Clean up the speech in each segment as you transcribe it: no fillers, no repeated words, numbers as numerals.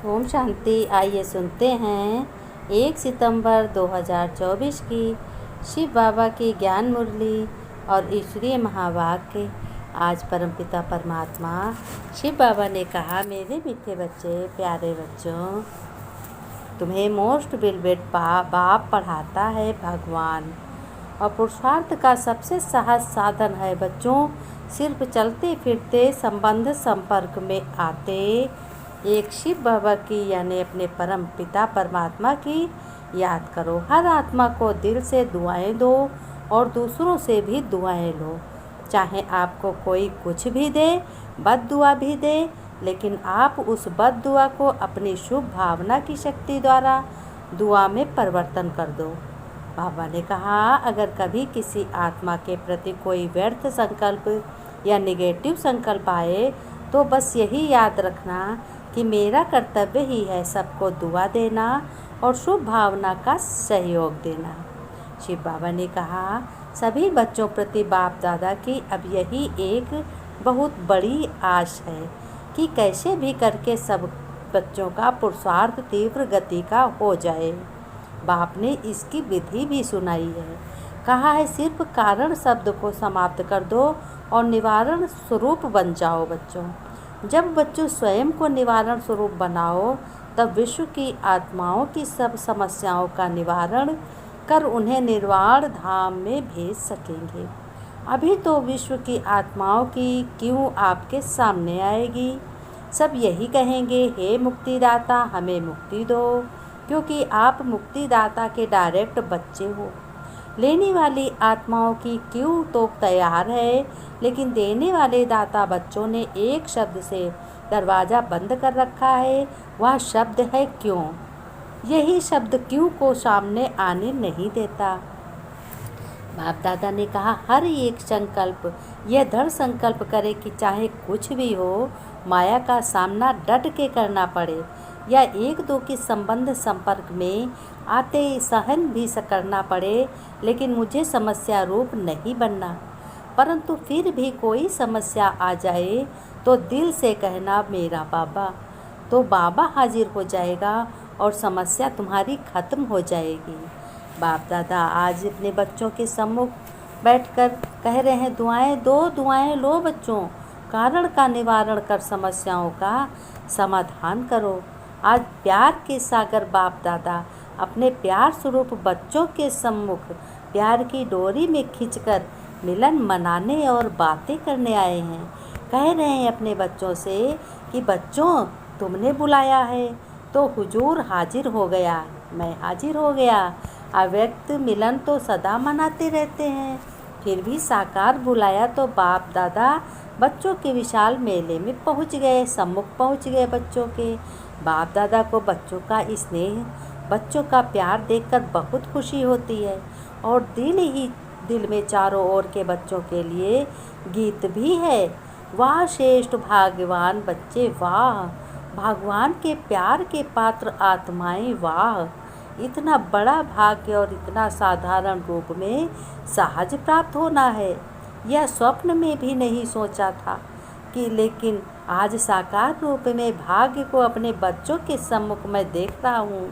ओम शांति। आइए सुनते हैं 1 सितंबर 2024 की शिव बाबा की ज्ञान मुरली और ईश्वरीय महावाक्य। आज परमपिता परमात्मा शिव बाबा ने कहा, मेरे मीठे बच्चे, प्यारे बच्चों, तुम्हें मोस्ट बिलवेड बाप पढ़ाता है भगवान, और पुरुषार्थ का सबसे सहज साधन है बच्चों। सिर्फ चलते फिरते संबंध संपर्क में आते एक शिव बाबा की यानी अपने परम पिता परमात्मा की याद करो। हर आत्मा को दिल से दुआएं दो और दूसरों से भी दुआएं लो। चाहे आपको कोई कुछ भी दे, बद दुआ भी दे, लेकिन आप उस बद दुआ को अपनी शुभ भावना की शक्ति द्वारा दुआ में परिवर्तन कर दो। बाबा ने कहा, अगर कभी किसी आत्मा के प्रति कोई व्यर्थ संकल्प या निगेटिव संकल्प आए तो बस यही याद रखना कि मेरा कर्तव्य ही है सबको दुआ देना और शुभ भावना का सहयोग देना। शिव बाबा ने कहा, सभी बच्चों प्रति बाप दादा की अब यही एक बहुत बड़ी आश है कि कैसे भी करके सब बच्चों का पुरुषार्थ तीव्र गति का हो जाए। बाप ने इसकी विधि भी सुनाई है। कहा है, सिर्फ कारण शब्द को समाप्त कर दो और निवारण स्वरूप बन जाओ बच्चों। जब बच्चों स्वयं को निवारण स्वरूप बनाओ, तब विश्व की आत्माओं की सब समस्याओं का निवारण कर उन्हें निर्वाण धाम में भेज सकेंगे। अभी तो विश्व की आत्माओं की क्यों आपके सामने आएगी। सब यही कहेंगे, हे मुक्तिदाता, हमें मुक्ति दो, क्योंकि आप मुक्तिदाता के डायरेक्ट बच्चे हो। लेने वाली आत्माओं की क्यों तो तैयार है, लेकिन देने वाले दाता बच्चों ने एक शब्द से दरवाज़ा बंद कर रखा है। वह शब्द है क्यों। यही शब्द क्यों को सामने आने नहीं देता। बाप दादा ने कहा, हर एक संकल्प यह दृढ़ संकल्प करे कि चाहे कुछ भी हो, माया का सामना डट के करना पड़े या एक दो के संबंध संपर्क में आते सहन भी करना पड़े, लेकिन मुझे समस्या रूप नहीं बनना। परंतु फिर भी कोई समस्या आ जाए तो दिल से कहना, मेरा बाबा, तो बाबा हाजिर हो जाएगा और समस्या तुम्हारी खत्म हो जाएगी। बाप दादा आज अपने बच्चों के सम्मुख बैठकर कह रहे हैं, दुआएं दो, दुआएं लो बच्चों, कारण का निवारण कर समस्याओं का समाधान करो। आज प्यार के सागर बाप दादा अपने प्यार स्वरूप बच्चों के सम्मुख प्यार की डोरी में खींचकर मिलन मनाने और बातें करने आए हैं। कह रहे हैं अपने बच्चों से कि बच्चों, तुमने बुलाया है तो हुजूर हाजिर हो गया, मैं हाजिर हो गया। अव्यक्त मिलन तो सदा मनाते रहते हैं, फिर भी साकार बुलाया तो बाप दादा बच्चों के विशाल मेले में पहुंच गए, सम्मुख पहुंच गए बच्चों के। बाप दादा को बच्चों का स्नेह, बच्चों का प्यार देखकर बहुत खुशी होती है और दिल ही दिल में चारों ओर के बच्चों के लिए गीत भी है। वाह श्रेष्ठ भाग्यवान बच्चे, वाह भगवान के प्यार के पात्र आत्माएं, वाह इतना बड़ा भाग्य और इतना साधारण रूप में सहज प्राप्त होना है, यह स्वप्न में भी नहीं सोचा था कि, लेकिन आज साकार रूप में भाग्य को अपने बच्चों के सम्मुख में देख रहा हूँ।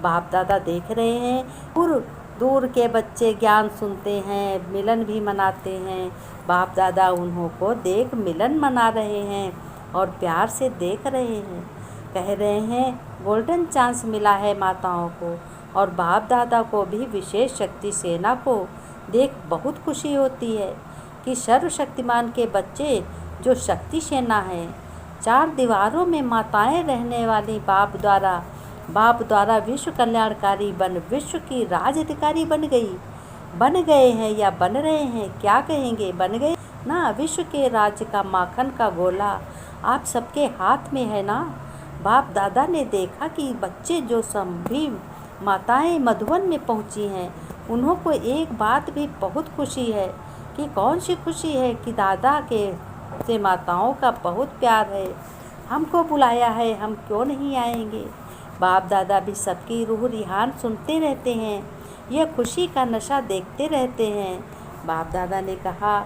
बाप दादा देख रहे हैं, दूर दूर के बच्चे ज्ञान सुनते हैं, मिलन भी मनाते हैं। बाप दादा उन्हों को देख मिलन मना रहे हैं और प्यार से देख रहे हैं। कह रहे हैं, गोल्डन चांस मिला है माताओं को, और बाप दादा को भी विशेष शक्ति सेना को देख बहुत खुशी होती है कि सर्वशक्तिमान के बच्चे जो शक्ति सेना है, चार दीवारों में माताएं रहने वाली बाप द्वारा विश्व कल्याणकारी बन विश्व की राज अधिकारी बन गए हैं या बन रहे हैं, क्या कहेंगे, बन गए ना। विश्व के राज्य का माखन का गोला आप सबके हाथ में है ना। बाप दादा ने देखा कि बच्चे जो सभी माताएं मधुबन में पहुंची हैं, उन्हों को एक बात भी बहुत खुशी है कि कौन सी खुशी है कि दादा के से माताओं का बहुत प्यार है, हमको बुलाया है, हम क्यों नहीं आएंगे। बाप दादा भी सबकी रूह रिहान सुनते रहते हैं, यह खुशी का नशा देखते रहते हैं। बाप दादा ने कहा,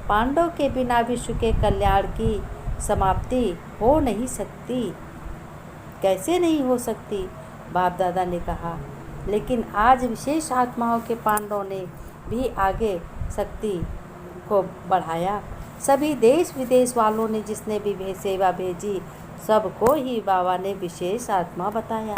पांडव के बिना विश्व के कल्याण की समाप्ति हो नहीं सकती। कैसे नहीं हो सकती, बाप दादा ने कहा। लेकिन आज विशेष आत्माओं के पांडवों ने भी आगे शक्ति को बढ़ाया। सभी देश विदेश वालों ने जिसने भी सेवा भेजी, सबको ही बाबा ने विशेष आत्मा बताया।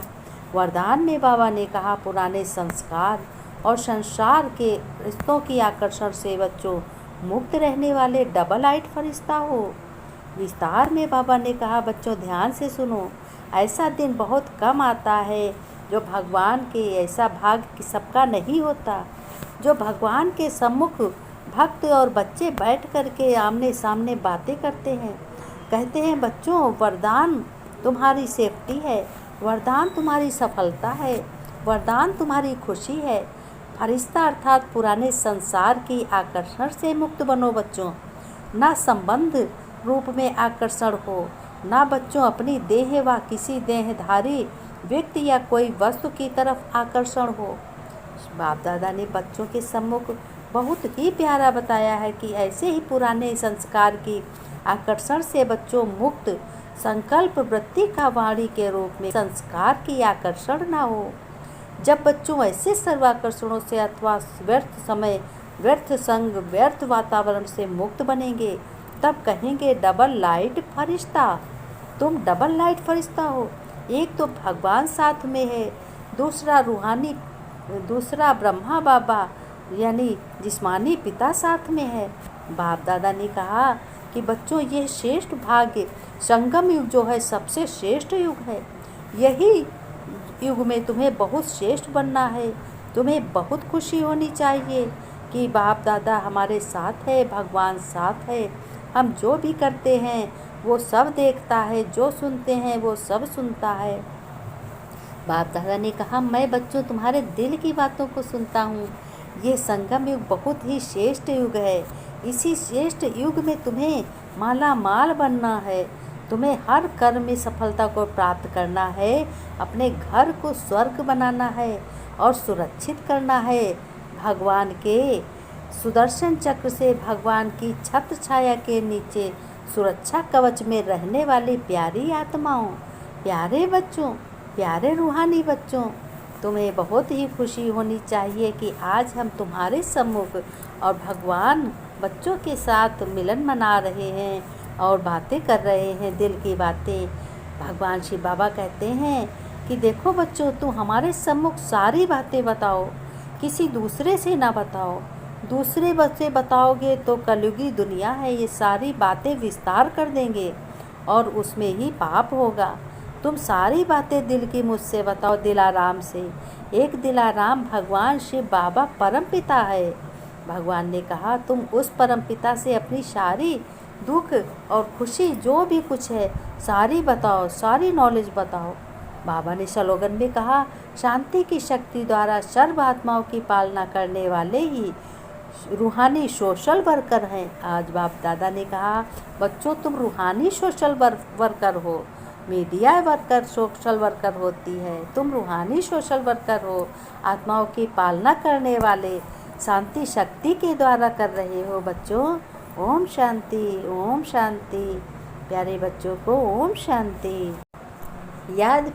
वरदान में बाबा ने कहा, पुराने संस्कार और संसार के रिश्तों की आकर्षण से बच्चों मुक्त रहने वाले डबल आइट फरिश्ता हो। विस्तार में बाबा ने कहा, बच्चों ध्यान से सुनो, ऐसा दिन बहुत कम आता है जो भगवान के ऐसा भाग्य सबका नहीं होता। जो भगवान के सम्मुख भक्त और बच्चे बैठ कर के आमने सामने बातें करते हैं, कहते हैं बच्चों वरदान तुम्हारी सेफ्टी है, वरदान तुम्हारी सफलता है, वरदान तुम्हारी खुशी है। फरिश्ता अर्थात पुराने संसार की आकर्षण से मुक्त बनो बच्चों। ना संबंध रूप में आकर्षण हो, ना बच्चों अपनी देह व किसी देहधारी व्यक्ति या कोई वस्तु की तरफ आकर्षण हो। बाप दादा ने बच्चों के सम्मुख बहुत ही प्यारा बताया है कि ऐसे ही पुराने संस्कार की आकर्षण से बच्चों मुक्त संकल्प वृत्ति का वाणी के रूप में संस्कार की आकर्षण ना हो। जब बच्चों ऐसे सर्वाकर्षणों से अथवा व्यर्थ समय, व्यर्थ संग, व्यर्थ वातावरण से मुक्त बनेंगे, तब कहेंगे डबल लाइट फरिश्ता, तुम डबल लाइट फरिश्ता हो। एक तो भगवान साथ में है, दूसरा रूहानी, दूसरा ब्रह्मा बाबा यानी जिस्मानी पिता साथ में है। बाप दादा ने कहा कि बच्चों यह श्रेष्ठ भाग्य संगम युग जो है सबसे श्रेष्ठ युग है। यही युग में तुम्हें बहुत श्रेष्ठ बनना है। तुम्हें बहुत खुशी होनी चाहिए कि बाप दादा हमारे साथ है, भगवान साथ है। हम जो भी करते हैं वो सब देखता है, जो सुनते हैं वो सब सुनता है। बाप दादा ने कहा, मैं बच्चों तुम्हारे दिल की बातों को सुनता हूँ। ये संगम युग बहुत ही श्रेष्ठ युग है। इसी श्रेष्ठ युग में तुम्हें माला माल बनना है। तुम्हें हर कर्म में सफलता को प्राप्त करना है, अपने घर को स्वर्ग बनाना है और सुरक्षित करना है। भगवान के सुदर्शन चक्र से, भगवान की छत्र छाया के नीचे सुरक्षा कवच में रहने वाली प्यारी आत्माओं, प्यारे बच्चों, प्यारे रूहानी बच्चों, तुम्हें बहुत ही खुशी होनी चाहिए कि आज हम तुम्हारे सम्मुख और भगवान बच्चों के साथ मिलन मना रहे हैं और बातें कर रहे हैं, दिल की बातें। भगवान शिव बाबा कहते हैं कि देखो बच्चों, तुम हमारे सम्मुख सारी बातें बताओ, किसी दूसरे से ना बताओ। दूसरे बच्चे बताओगे तो कलयुगी दुनिया है, ये सारी बातें विस्तार कर देंगे और उसमें ही पाप होगा। तुम सारी बातें दिल की मुझसे बताओ, दिलाराम से। एक दिलाराम भगवान शिव बाबा परमपिता है। भगवान ने कहा, तुम उस परमपिता से अपनी सारी दुख और खुशी जो भी कुछ है सारी बताओ, सारी नॉलेज बताओ। बाबा ने स्लोगन में कहा, शांति की शक्ति द्वारा सर्व आत्माओं की पालना करने वाले ही रूहानी सोशल वर्कर हैं। आज बाप दादा ने कहा, बच्चों तुम रूहानी सोशल वर्कर हो। मीडिया वर्कर सोशल वर्कर होती है, तुम रूहानी सोशल वर्कर हो। आत्माओं की पालना करने वाले शांति शक्ति के द्वारा कर रहे हो बच्चों। ओम शांति, ओम शांति। प्यारे बच्चों को ओम शांति। याद